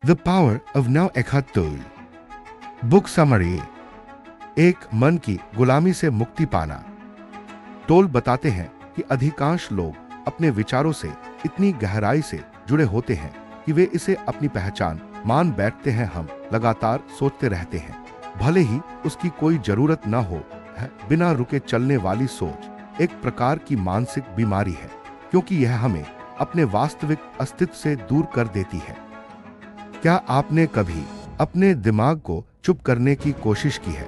The power of now Eckhart Tolle. Book summary. एक मन की गुलामी से मुक्ति पाना। टोल बताते हैं कि अधिकांश लोग अपने विचारों से इतनी गहराई से जुड़े होते हैं कि वे इसे अपनी पहचान मान बैठते हैं। हम लगातार सोचते रहते हैं, भले ही उसकी कोई जरूरत न हो। बिना रुके चलने वाली सोच एक प्रकार की मानसिक बीमारी है, क्योंकि यह हमें अपने वास्तविक अस्तित्व से दूर कर देती है। क्या आपने कभी अपने दिमाग को चुप करने की कोशिश की है?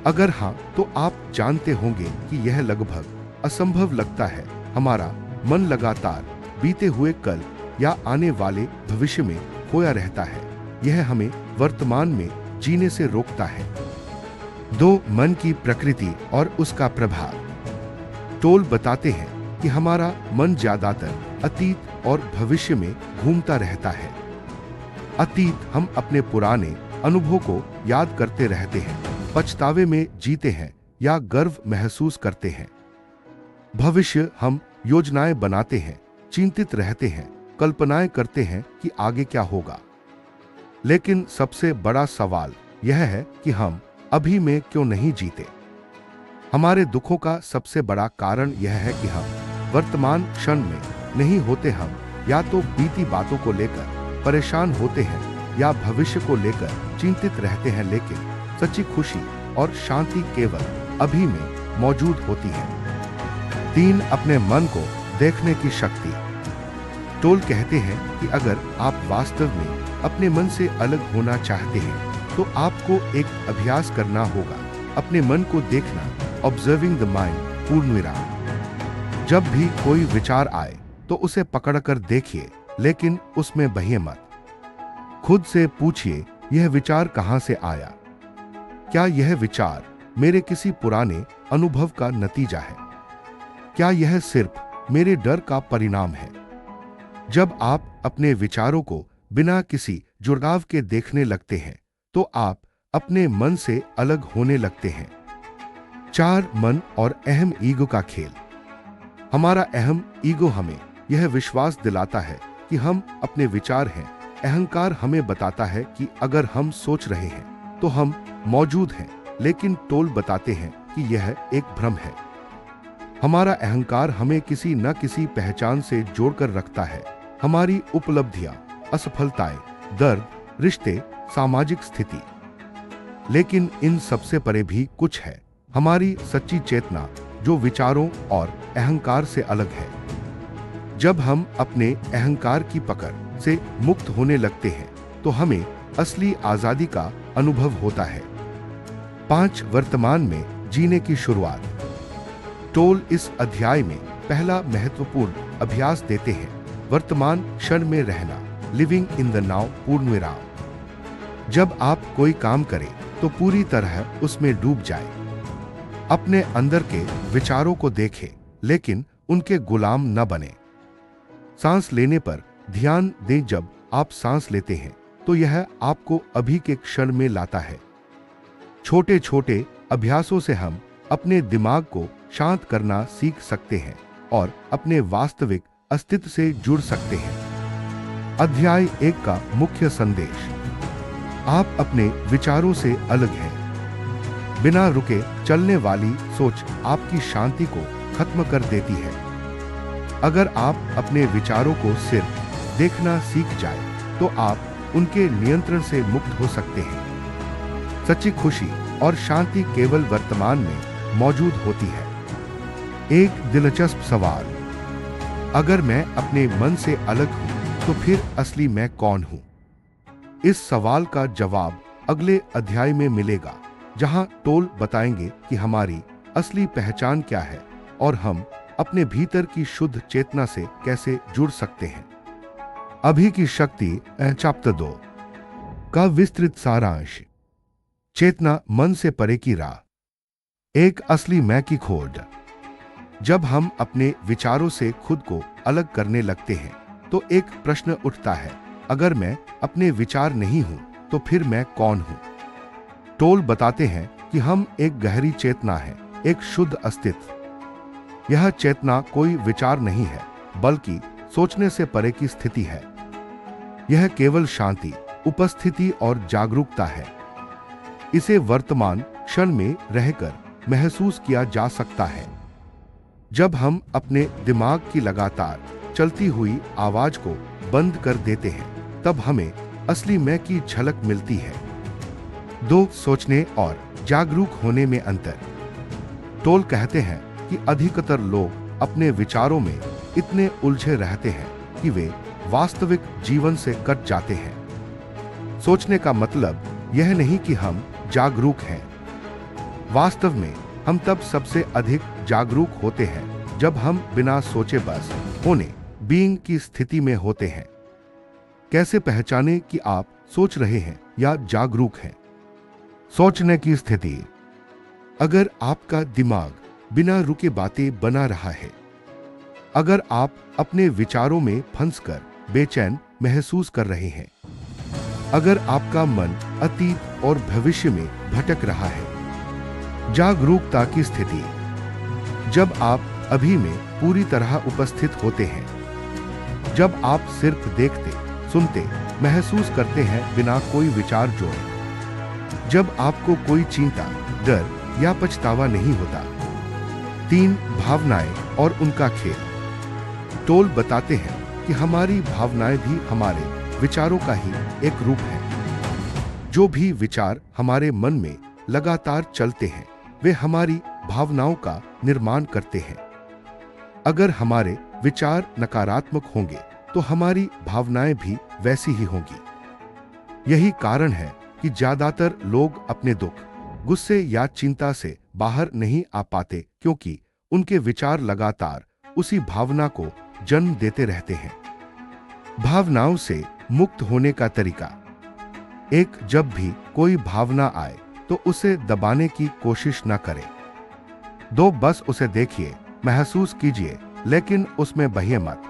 अगर हाँ, तो आप जानते होंगे कि यह लगभग असंभव लगता है। हमारा मन लगातार बीते हुए कल या आने वाले भविष्य में खोया रहता है। यह हमें वर्तमान में जीने से रोकता है। दो, मन की प्रकृति और उसका प्रभाव। टोल बताते हैं कि हमारा मन ज्यादातर अतीत और भविष्य में घूमता रहता है। अतीत हम अपने पुराने अनुभव को याद करते रहते हैं, पछतावे में जीते हैं या गर्व महसूस करते हैं। भविष्य हम योजनाएं बनाते हैं, चिंतित रहते हैं, कल्पनाएं करते हैं कि आगे क्या होगा। लेकिन सबसे बड़ा सवाल यह है कि हम अभी में क्यों नहीं जीते। हमारे दुखों का सबसे बड़ा कारण यह है कि हम वर्तमान क्षण में नहीं होते। हम या तो बीती बातों को लेकर परेशान होते हैं या भविष्य को लेकर चिंतित रहते हैं। लेकिन सच्ची खुशी और शांति केवल अभी में मौजूद होती है। 3, अपने मन को देखने की शक्ति। टोल कहते हैं कि अगर आप वास्तव में अपने मन से अलग होना चाहते हैं तो आपको एक अभ्यास करना होगा, अपने मन को देखना। ऑब्जर्विंग द माइंड, पूर्णविराम। जब भी कोई विचार आए तो उसे पकड़कर देखिए, लेकिन उसमें बहिए मत। खुद से पूछिए, यह विचार कहां से आया? क्या यह विचार मेरे किसी पुराने अनुभव का नतीजा है? क्या यह सिर्फ मेरे डर का परिणाम है? जब आप अपने विचारों को बिना किसी जुड़ाव के देखने लगते हैं तो आप अपने मन से अलग होने लगते हैं। 4, मन और अहम ईगो का खेल। हमारा अहम ईगो हमें यह विश्वास दिलाता है कि हम अपने विचार हैं। अहंकार हमें बताता है कि अगर हम सोच रहे हैं तो हम मौजूद हैं, लेकिन टोल बताते हैं कि यह एक भ्रम है। हमारा अहंकार हमें किसी न किसी पहचान से जोड़कर रखता है। हमारी उपलब्धियां, असफलताएं, दर्द, रिश्ते, सामाजिक स्थिति। लेकिन इन सबसे परे भी कुछ है, हमारी सच्ची चेतना, जो विचारों और अहंकार से अलग है। जब हम अपने अहंकार की पकड़ से मुक्त होने लगते हैं तो हमें असली आजादी का अनुभव होता है। 5, वर्तमान में जीने की शुरुआत। टोल इस अध्याय में पहला महत्वपूर्ण अभ्यास देते हैं, वर्तमान क्षण में रहना। लिविंग इन द नाउ, पूर्णविराम। जब आप कोई काम करें तो पूरी तरह उसमें डूब जाए। अपने अंदर के विचारों को देखें, लेकिन उनके गुलाम न बने। सांस लेने पर ध्यान दें। जब आप सांस लेते हैं तो यह आपको अभी के क्षण में लाता है। छोटे छोटे अभ्यासों से हम अपने दिमाग को शांत करना सीख सकते हैं और अपने वास्तविक अस्तित्व से जुड़ सकते हैं। अध्याय 1 का मुख्य संदेश। आप अपने विचारों से अलग हैं। बिना रुके चलने वाली सोच आपकी शांति को खत्म कर देती है। अगर आप अपने विचारों को सिर्फ देखना सीख जाए तो आप उनके नियंत्रण से मुक्त हो सकते हैं। सच्ची खुशी और शांति केवल वर्तमान में मौजूद होती है। एक दिलचस्प सवाल, अगर मैं अपने मन से अलग हूं तो फिर असली मैं कौन हूं? इस सवाल का जवाब अगले अध्याय में मिलेगा, जहां टोल बताएंगे कि हमारी असली पहचान क्या है और हम अपने भीतर की शुद्ध चेतना से कैसे जुड़ सकते हैं। अभी की शक्ति, चैप्टर 2 का विस्तृत सारांश। चेतना मन से परे की राह। एक असली मैं की खोज। जब हम अपने विचारों से खुद को अलग करने लगते हैं तो एक प्रश्न उठता है, अगर मैं अपने विचार नहीं हूं तो फिर मैं कौन हूं? टोल बताते हैं कि हम एक गहरी चेतना है, एक शुद्ध अस्तित्व। यह चेतना कोई विचार नहीं है, बल्कि सोचने से परे की स्थिति है। यह केवल शांति, उपस्थिति और जागरूकता है। इसे वर्तमान क्षण में रहकर महसूस किया जा सकता है। जब हम अपने दिमाग की लगातार चलती हुई आवाज को बंद कर देते हैं, तब हमें असली मैं की झलक मिलती है। दो, सोचने और जागरूक होने में अंतर। टोल कहते हैं कि अधिकतर लोग अपने विचारों में इतने उलझे रहते हैं कि वे वास्तविक जीवन से कट जाते हैं। सोचने का मतलब यह नहीं कि हम जागरूक हैं। वास्तव में हम तब सबसे अधिक जागरूक होते हैं जब हम बिना सोचे बस होने, बीइंग की स्थिति में होते हैं। कैसे पहचाने कि आप सोच रहे हैं या जागरूक हैं? सोचने की स्थिति। अगर आपका दिमाग बिना रुके बातें बना रहा है, अगर आप अपने विचारों में फंसकर बेचैन महसूस कर रहे हैं, अगर आपका मन अतीत और भविष्य में भटक रहा है। जागरूकता की स्थिति। जब आप अभी में पूरी तरह उपस्थित होते हैं, जब आप सिर्फ देखते, सुनते, महसूस करते हैं बिना कोई विचार जोड़े, जब आपको कोई चिंता, डर या पछतावा नहीं होता। 3, भावनाएं और उनका खेल। टोल बताते हैं कि हमारी भावनाएं भी हमारे विचारों का ही एक रूप है। जो भी विचार हमारे मन में लगातार चलते हैं, वे हमारी भावनाओं का निर्माण करते हैं। अगर हमारे विचार नकारात्मक होंगे तो हमारी भावनाएं भी वैसी ही होंगी। यही कारण है कि ज्यादातर लोग अपने दुख, गुस्से या चिंता से बाहर नहीं आ पाते, क्योंकि उनके विचार लगातार उसी भावना को जन्म देते रहते हैं। भावनाओं से मुक्त होने का तरीका। 1, जब भी कोई भावना आए तो उसे दबाने की कोशिश न करें। 2, बस उसे देखिए, महसूस कीजिए, लेकिन उसमें बहिए मत।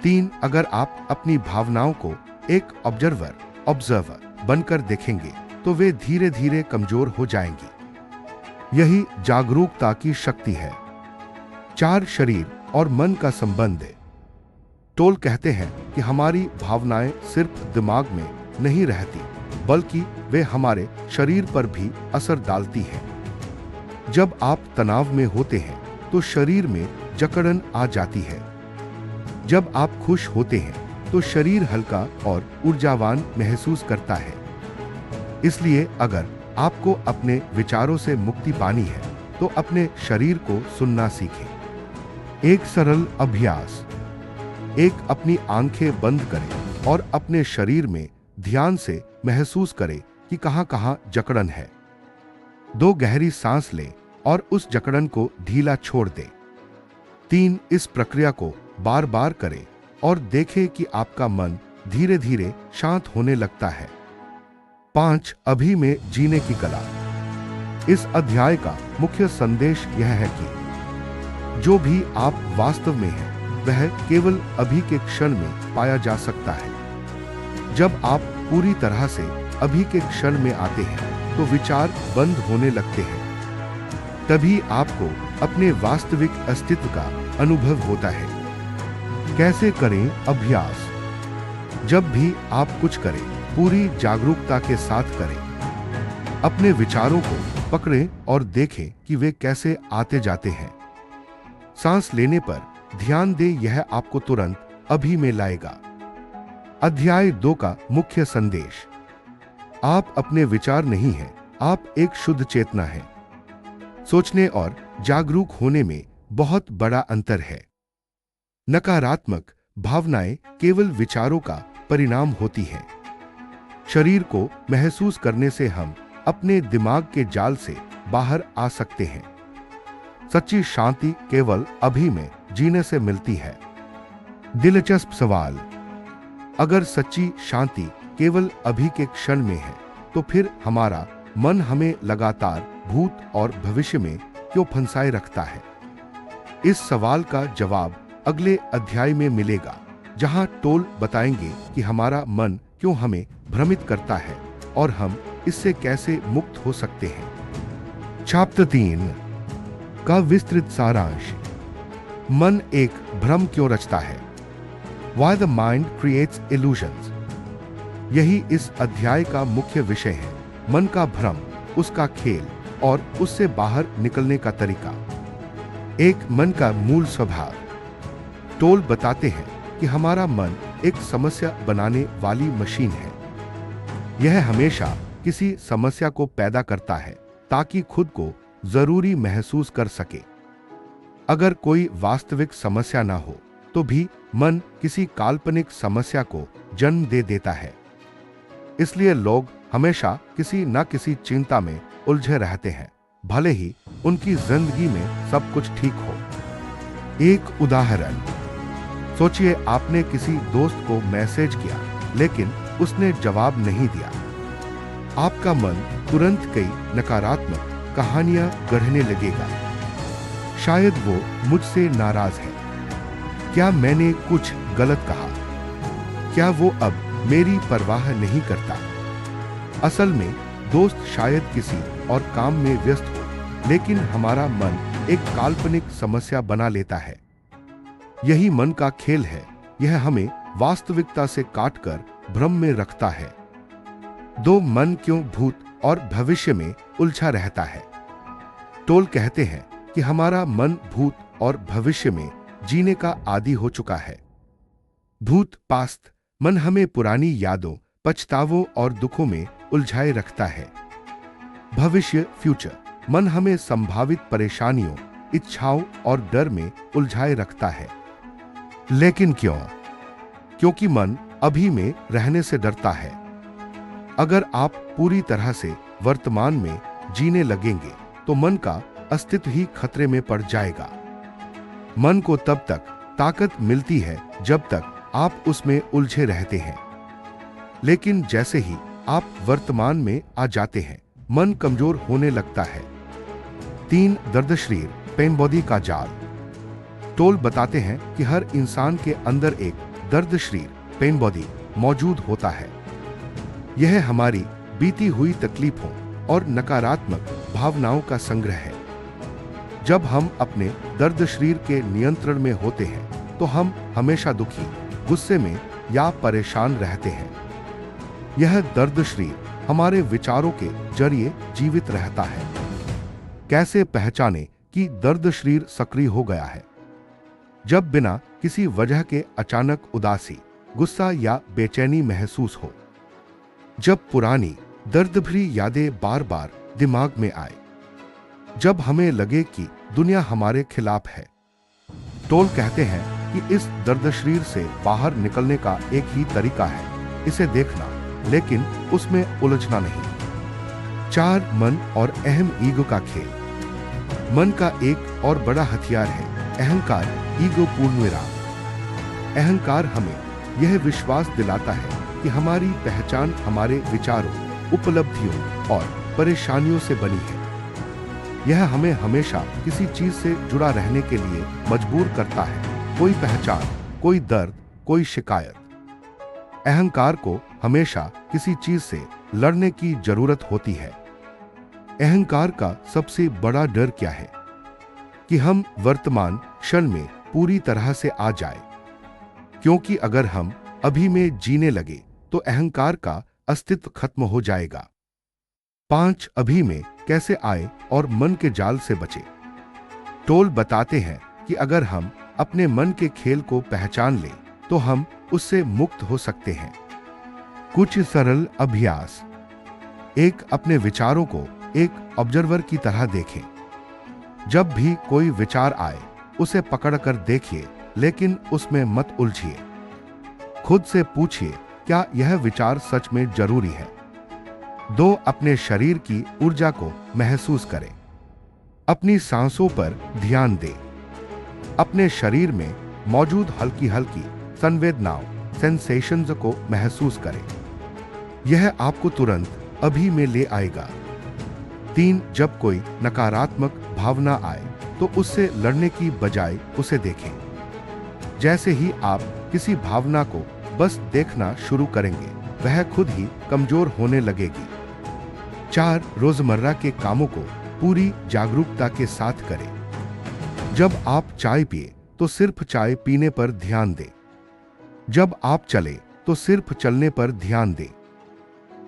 3, अगर आप अपनी भावनाओं को एक ऑब्जर्वर बनकर देखेंगे तो वे धीरे धीरे कमजोर हो जाएंगी। यही जागरूकता की शक्ति है। 4, शरीर और मन का संबंध है। टोल कहते हैं कि हमारी भावनाएं सिर्फ दिमाग में नहीं रहती, बल्कि वे हमारे शरीर पर भी असर डालती हैं। जब आप तनाव में होते हैं तो शरीर में जकड़न आ जाती है। जब आप खुश होते हैं तो शरीर हल्का और ऊर्जावान महसूस करता है। इसलिए अगर आपको अपने विचारों से मुक्ति पानी है तो अपने शरीर को सुनना सीखें। एक सरल अभ्यास। 1, अपनी आंखें बंद करें और अपने शरीर में ध्यान से महसूस करें कि कहां-कहां जकड़न है। 2, गहरी सांस लें और उस जकड़न को ढीला छोड़ दें। 3, इस प्रक्रिया को बार बार करें और देखें कि आपका मन धीरे धीरे शांत होने लगता है। 5, अभी में जीने की कला। इस अध्याय का मुख्य संदेश यह है कि जो भी आप वास्तव में हैं, वह केवल अभी के क्षण में पाया जा सकता है। जब आप पूरी तरह से अभी के क्षण में आते हैं तो विचार बंद होने लगते हैं। तभी आपको अपने वास्तविक अस्तित्व का अनुभव होता है। कैसे करें अभ्यास? जब भी आप कुछ करें, पूरी जागरूकता के साथ करें। अपने विचारों को पकड़ें और देखें कि वे कैसे आते जाते हैं। सांस लेने पर ध्यान दें, यह आपको तुरंत अभी में लाएगा। अध्याय 2 का मुख्य संदेश। आप अपने विचार नहीं हैं, आप एक शुद्ध चेतना हैं। सोचने और जागरूक होने में बहुत बड़ा अंतर है। नकारात्मक भावनाएं केवल विचारों का परिणाम होती हैं। शरीर को महसूस करने से हम अपने दिमाग के जाल से बाहर आ सकते हैं। सच्ची शांति केवल अभी में जीने से मिलती है। दिलचस्प सवाल। अगर सच्ची शांति केवल अभी के क्षण में है, तो फिर हमारा मन हमें लगातार भूत और भविष्य में क्यों फंसाए रखता है? इस सवाल का जवाब अगले अध्याय में मिलेगा, जहां टोल बताएंगे कि हमारा मन क्यों हमें भ्रमित करता है और हम इससे कैसे मुक्त हो सकते हैं। चैप्टर 3 का विस्तृत सारांश। मन एक भ्रम क्यों रचता है? Why the mind creates illusions। यही इस अध्याय का मुख्य विषय है, मन का भ्रम, उसका खेल और उससे बाहर निकलने का तरीका। एक मन का मूल स्वभाव। टोल बताते हैं कि हमारा मन एक समस्या बनाने वाली मशीन है। यह हमेशा किसी समस्या को पैदा करता है ताकि खुद को जरूरी महसूस कर सके। अगर कोई वास्तविक समस्या ना हो तो भी मन किसी काल्पनिक समस्या को जन्म दे देता है। इसलिए लोग हमेशा किसी न किसी चिंता में उलझे रहते हैं, भले ही उनकी जिंदगी में सब कुछ ठीक हो। एक उदाहरण, सोचिए आपने किसी दोस्त को मैसेज किया लेकिन उसने जवाब नहीं दिया। आपका मन तुरंत कई नकारात्मक कहानियां गढ़ने लगेगा। शायद वो मुझसे नाराज है, क्या मैंने कुछ गलत कहा, क्या वो अब मेरी परवाह नहीं करता। असल में दोस्त शायद किसी और काम में व्यस्त हो, लेकिन हमारा मन एक काल्पनिक समस्या बना लेता है। यही मन का खेल है, यह हमें वास्तविकता से काटकर भ्रम में रखता है। दो, मन क्यों भूत और भविष्य में उलझा रहता है। टोल कहते हैं कि हमारा मन भूत और भविष्य में जीने का आदी हो चुका है। भूत पास्ट, मन हमें पुरानी यादों, पछतावों और दुखों में उलझाए रखता है। भविष्य फ्यूचर, मन हमें संभावित परेशानियों, इच्छाओं और डर में उलझाए रखता है। लेकिन क्यों? क्योंकि मन अभी में रहने से डरता है। अगर आप पूरी तरह से वर्तमान में जीने लगेंगे तो मन का अस्तित्व ही खतरे में पड़ जाएगा। मन को तब तक ताकत मिलती है जब तक आप उसमें उलझे रहते हैं, लेकिन जैसे ही आप वर्तमान में आ जाते हैं, मन कमजोर होने लगता है। 3, दर्द शरीर, पेन बॉडी का जाल। टोल बताते हैं कि हर इंसान के अंदर एक दर्द शरीर, पेन बॉडी मौजूद होता है। यह हमारी बीती हुई तकलीफों और नकारात्मक भावनाओं का संग्रह है। जब हम अपने दर्द शरीर के नियंत्रण में होते हैं तो हम हमेशा दुखी, गुस्से में या परेशान रहते हैं। यह दर्द शरीर हमारे विचारों के जरिए जीवित रहता है। कैसे पहचाने कि दर्द शरीर सक्रिय हो गया है? जब बिना किसी वजह के अचानक उदासी, गुस्सा या बेचैनी महसूस हो। जब पुरानी दर्द भरी यादें बार बार दिमाग में आए। जब हमें लगे कि दुनिया हमारे खिलाफ है। टोल कहते हैं कि इस दर्द शरीर से बाहर निकलने का एक ही तरीका है, इसे देखना, लेकिन उसमें उलझना नहीं। 4, मन और अहम ईगो का खेल। मन का एक और बड़ा हथियार है अहंकार, ईगो पूर्णविराम। अहंकार हमें यह विश्वास दिलाता है कि हमारी पहचान हमारे विचारों, उपलब्धियों और परेशानियों से बनी है। यह हमें हमेशा किसी चीज से जुड़ा रहने के लिए मजबूर करता है, कोई पहचान, कोई दर्द, कोई शिकायत। अहंकार को हमेशा किसी चीज से लड़ने की जरूरत होती है। अहंकार का सबसे बड़ा डर क्या है? कि हम वर्तमान क्षण में पूरी तरह से आ जाए। क्योंकि अगर हम अभी में जीने लगे तो अहंकार का अस्तित्व खत्म हो जाएगा। 5, अभी में कैसे आए और मन के जाल से बचे। टोल बताते हैं कि अगर हम अपने मन के खेल को पहचान लें तो हम उससे मुक्त हो सकते हैं। कुछ सरल अभ्यास। 1, अपने विचारों को एक ऑब्जर्वर की तरह देखें। जब भी कोई विचार आए उसे पकड़कर देखिए, लेकिन उसमें मत उलझिए। खुद से पूछिए, क्या यह विचार सच में जरूरी है? 2, अपने शरीर की ऊर्जा को महसूस करें। अपनी सांसों पर ध्यान दें। अपने शरीर में मौजूद हल्की हल्की संवेदनाओं, सेंसेशंस को महसूस करें। यह आपको तुरंत अभी में ले आएगा। 3, जब कोई नकारात्मक भावना आए तो उससे लड़ने की बजाय उसे देखें। जैसे ही आप किसी भावना को बस देखना शुरू करेंगे, वह खुद ही कमजोर होने लगेगी। 4, रोजमर्रा के कामों को पूरी जागरूकता के साथ करें। जब आप चाय पिए तो सिर्फ चाय पीने पर ध्यान दें। जब आप चले तो सिर्फ चलने पर ध्यान दें।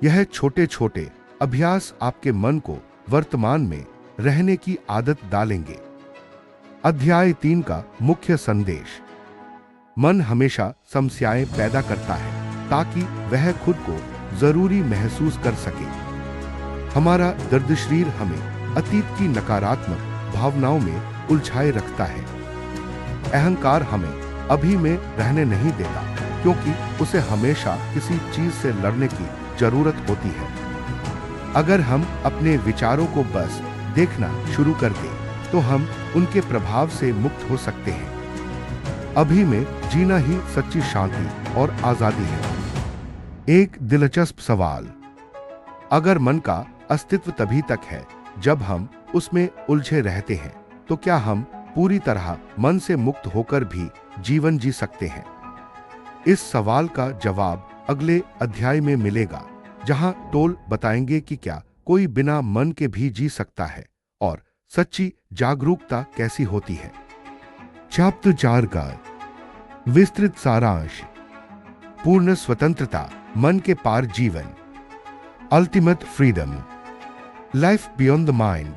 यह छोटे छोटे अभ्यास आपके मन को वर्तमान में रहने की आदत डालेंगे। अध्याय 3 का मुख्य संदेश। मन हमेशा समस्याएं पैदा करता है ताकि वह खुद को जरूरी महसूस कर सके। हमारा दर्द शरीर हमें अतीत की नकारात्मक भावनाओं में उलझाए रखता है। अहंकार हमें अभी में रहने नहीं देता क्योंकि उसे हमेशा किसी चीज से लड़ने की जरूरत होती है। अगर हम अपने विचारों को बस देखना शुरू कर दें तो हम उनके प्रभाव से मुक्त हो सकते हैं। अभी में जीना ही सच्ची शांति और आजादी है। एक दिलचस्प सवाल। अगर मन का अस्तित्व तभी तक है जब हम उसमें उलझे रहते हैं, तो क्या हम पूरी तरह मन से मुक्त होकर भी जीवन जी सकते हैं? इस सवाल का जवाब अगले अध्याय में मिलेगा, जहां टोल बताएंगे कि क्या कोई बिना मन के भी जी सकता है और सच्ची जागरूकता कैसी होती है। चैप्टर 4 का विस्तृत सारांश। पूर्ण स्वतंत्रता, मन के पार जीवन, ultimate freedom, life beyond the mind.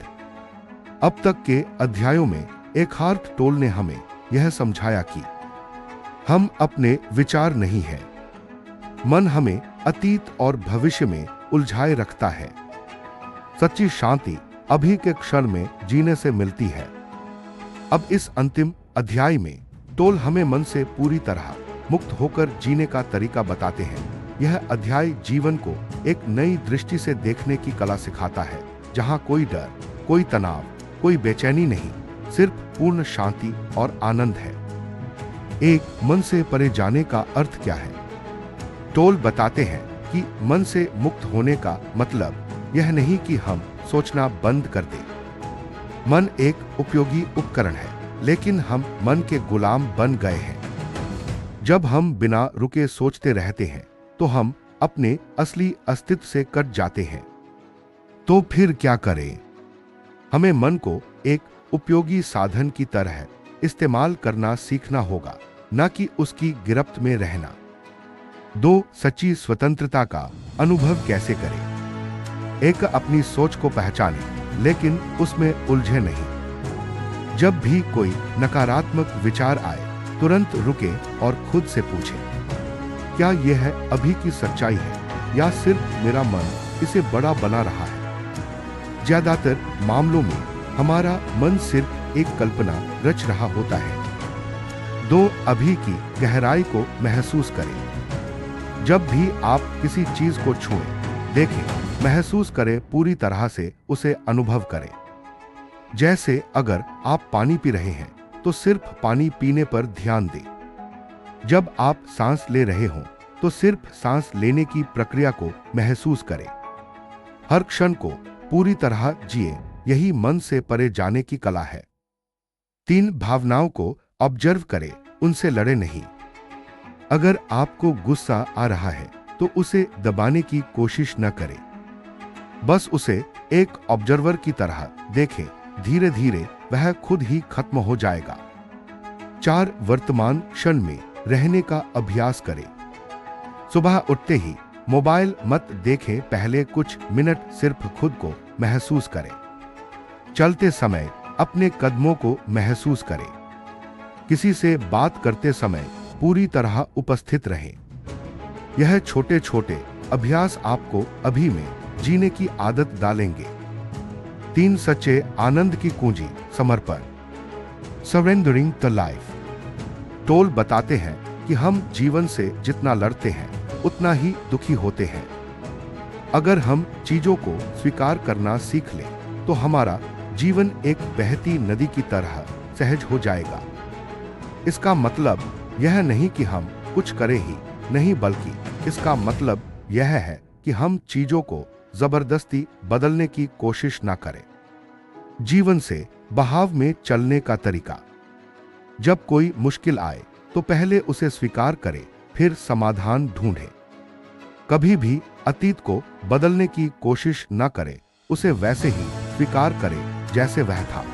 अब तक के अध्यायों में एकहार्ट टोल ने हमें यह समझाया कि हम अपने विचार नहीं हैं। मन हमें अतीत और भविष्य में उलझाए रखता है। सच्ची शांति अभी के क्षण में जीने से मिलती है। अब इस अंतिम अध्याय में टोल हमें मन से पूरी तरह मुक्त होकर जीने का तरीका बताते हैं। यह अध्याय जीवन को एक नई दृष्टि से देखने की कला सिखाता है, जहां कोई डर, कोई तनाव, कोई बेचैनी नहीं, सिर्फ पूर्ण शांति और आनंद है। एक मन से परे जाने का अर्थ क्या है? टोल बताते हैं कि मन से मुक्त होने का मतलब यह नहीं कि हम सोचना बंद कर दें। मन एक उपयोगी उपकरण है, लेकिन हम मन के गुलाम बन गए हैं। जब हम बिना रुके सोचते रहते हैं तो हम अपने असली अस्तित्व से कट जाते हैं। तो फिर क्या करें? हमें मन को एक उपयोगी साधन की तरह इस्तेमाल करना सीखना होगा, न कि उसकी गिरफ्त में रहना। दो, सच्ची स्वतंत्रता का अनुभव कैसे करें? एक, अपनी सोच को पहचानें लेकिन उसमें उलझे नहीं। जब भी कोई नकारात्मक विचार आए, तुरंत रुके और खुद से पूछें, क्या यह अभी की सच्चाई है या सिर्फ मेरा मन इसे बड़ा बना रहा है? ज्यादातर मामलों में हमारा मन सिर्फ एक कल्पना रच रहा होता है। दो, अभी की गहराई को महसूस करें। जब भी आप किसी चीज को छुएं, देखें, महसूस करें, पूरी तरह से उसे अनुभव करें। जैसे अगर आप पानी पी रहे हैं तो सिर्फ पानी पीने पर ध्यान दें। जब आप सांस ले रहे हों तो सिर्फ सांस लेने की प्रक्रिया को महसूस करें। हर क्षण को पूरी तरह जिए, यही मन से परे जाने की कला है। 3, भावनाओं को ऑब्जर्व करें, उनसे लड़े नहीं। अगर आपको गुस्सा आ रहा है तो उसे दबाने की कोशिश न करें। बस उसे एक ऑब्जर्वर की तरह देखें, धीरे धीरे वह खुद ही खत्म हो जाएगा। 4, वर्तमान क्षण में रहने का अभ्यास करें। सुबह उठते ही मोबाइल मत देखें, पहले कुछ मिनट सिर्फ खुद को महसूस करें। चलते समय अपने कदमों को महसूस करें। किसी से बात करते समय पूरी तरह उपस्थित रहें। यह छोटे छोटे अभ्यास आपको अभी में जीने की आदत डालेंगे। 3, सच्चे आनंद की कुंजी, समर्पण, सरेंडरिंग द लाइफ। टोल बताते हैं कि हम जीवन से जितना लड़ते हैं उतना ही दुखी होते हैं। अगर हम चीजों को स्वीकार करना सीख लें तो हमारा जीवन एक बहती नदी की तरह सहज हो जाएगा। इसका मतलब यह नहीं कि हम कुछ करें ही नहीं, बल्कि इसका मतलब यह है कि हम चीजों को जबरदस्ती बदलने की कोशिश ना करें। जीवन से बहाव में चलने का तरीका। जब कोई मुश्किल आए तो पहले उसे स्वीकार करें, फिर समाधान ढूंढें। कभी भी अतीत को बदलने की कोशिश न करें, उसे वैसे ही स्वीकार करें जैसे वह था।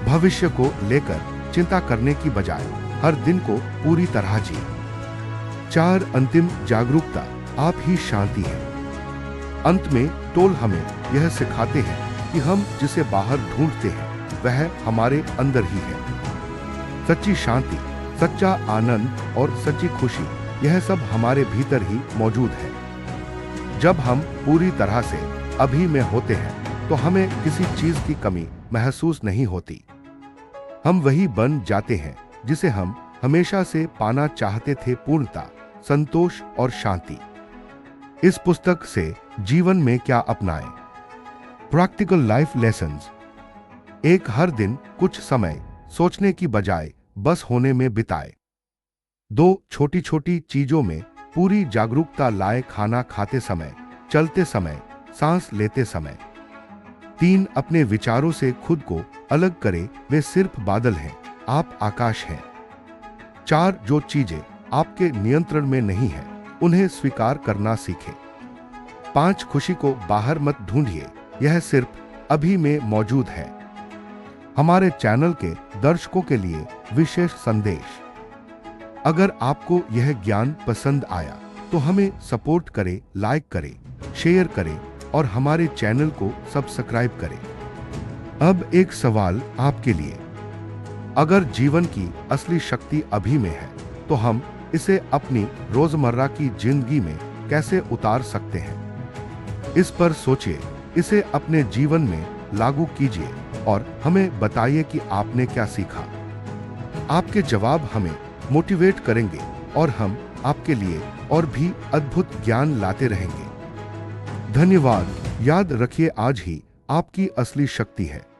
भविष्य को लेकर चिंता करने की बजाय हर दिन को पूरी तरह जिए। 4, अंतिम जागरूकता, आप ही शांति है। अंत में टोल हमें यह सिखाते हैं कि हम जिसे बाहर ढूंढते हैं वह हमारे अंदर ही है। सच्ची शांति, सच्चा आनंद और सच्ची खुशी, यह सब हमारे भीतर ही मौजूद है। जब हम पूरी तरह से अभी में होते हैं तो हमें किसी चीज की कमी महसूस नहीं होती। हम वही बन जाते हैं जिसे हम हमेशा से पाना चाहते थे, पूर्णता, संतोष और शांति। इस पुस्तक से जीवन में क्या अपनाएं? Practical life lessons. एक, हर दिन कुछ समय सोचने की बजाय बस होने में बिताए। 2, छोटी छोटी चीजों में पूरी जागरूकता लाए, खाना खाते समय, चलते समय, सांस लेते समय। 3, अपने विचारों से खुद को अलग करे, वे सिर्फ बादल हैं, आप आकाश हैं। 4, जो चीजें आपके नियंत्रण में नहीं है उन्हें स्वीकार करना सीखें। 5, खुशी को बाहर मत ढूंढिए, यह सिर्फ अभी में मौजूद है। हमारे चैनल के दर्शकों के लिए विशेष संदेश। अगर आपको यह ज्ञान पसंद आया तो हमें सपोर्ट करें, लाइक करें, शेयर करें और हमारे चैनल को सब्सक्राइब करें। अब एक सवाल आपके लिए। अगर जीवन की असली शक्ति अभी में है तो हम इसे अपनी रोजमर्रा की जिंदगी में कैसे उतार सकते हैं? इस पर सोचिए, इसे अपने जीवन में लागू कीजिए और हमें बताइए कि आपने क्या सीखा। आपके जवाब हमें मोटिवेट करेंगे और हम आपके लिए और भी अद्भुत ज्ञान लाते रहेंगे। धन्यवाद। याद रखिए, आज ही आपकी असली शक्ति है।